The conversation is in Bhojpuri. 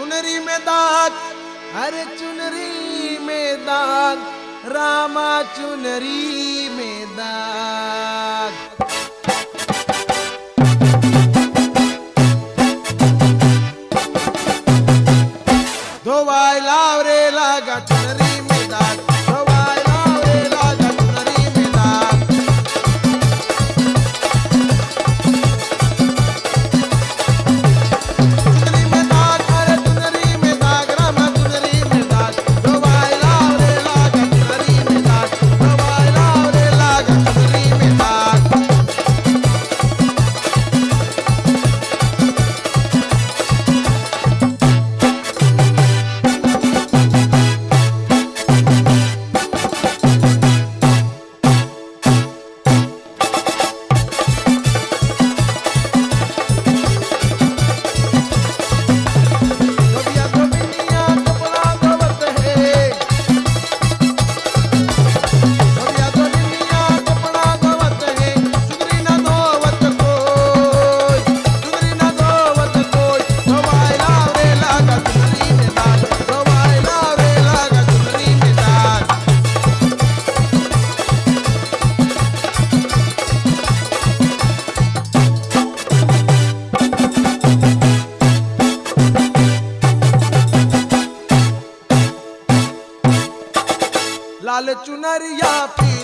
चुनरी में दाग, अरे चुनरी में दाग, रामा चुनरी में दाग। धोवाय लाव रे लागा चुनरी में दाग, धोवाय लाव रे लागा चुनरी में दाग। चुनरी में दाग, अरे चुनरी में दाग, रामा चुनरी में दाग। धोवाय लाव रे लागा चुनरी में दाग, धोवाय लाव रे लागा चुनरी में दाग। धोबिया धोबिनिया कपड़ा धोवत है, धोबिया धोबिनिया कपड़ा धोवत है। चुनरी ना धोवत कोई, चुनरी ना धोवत कोई। धोवाय लाव रे लागा चुनरी में दाग, धोवाय लाव रे लागा चुनरी में दाग। लाल चुनरिया पी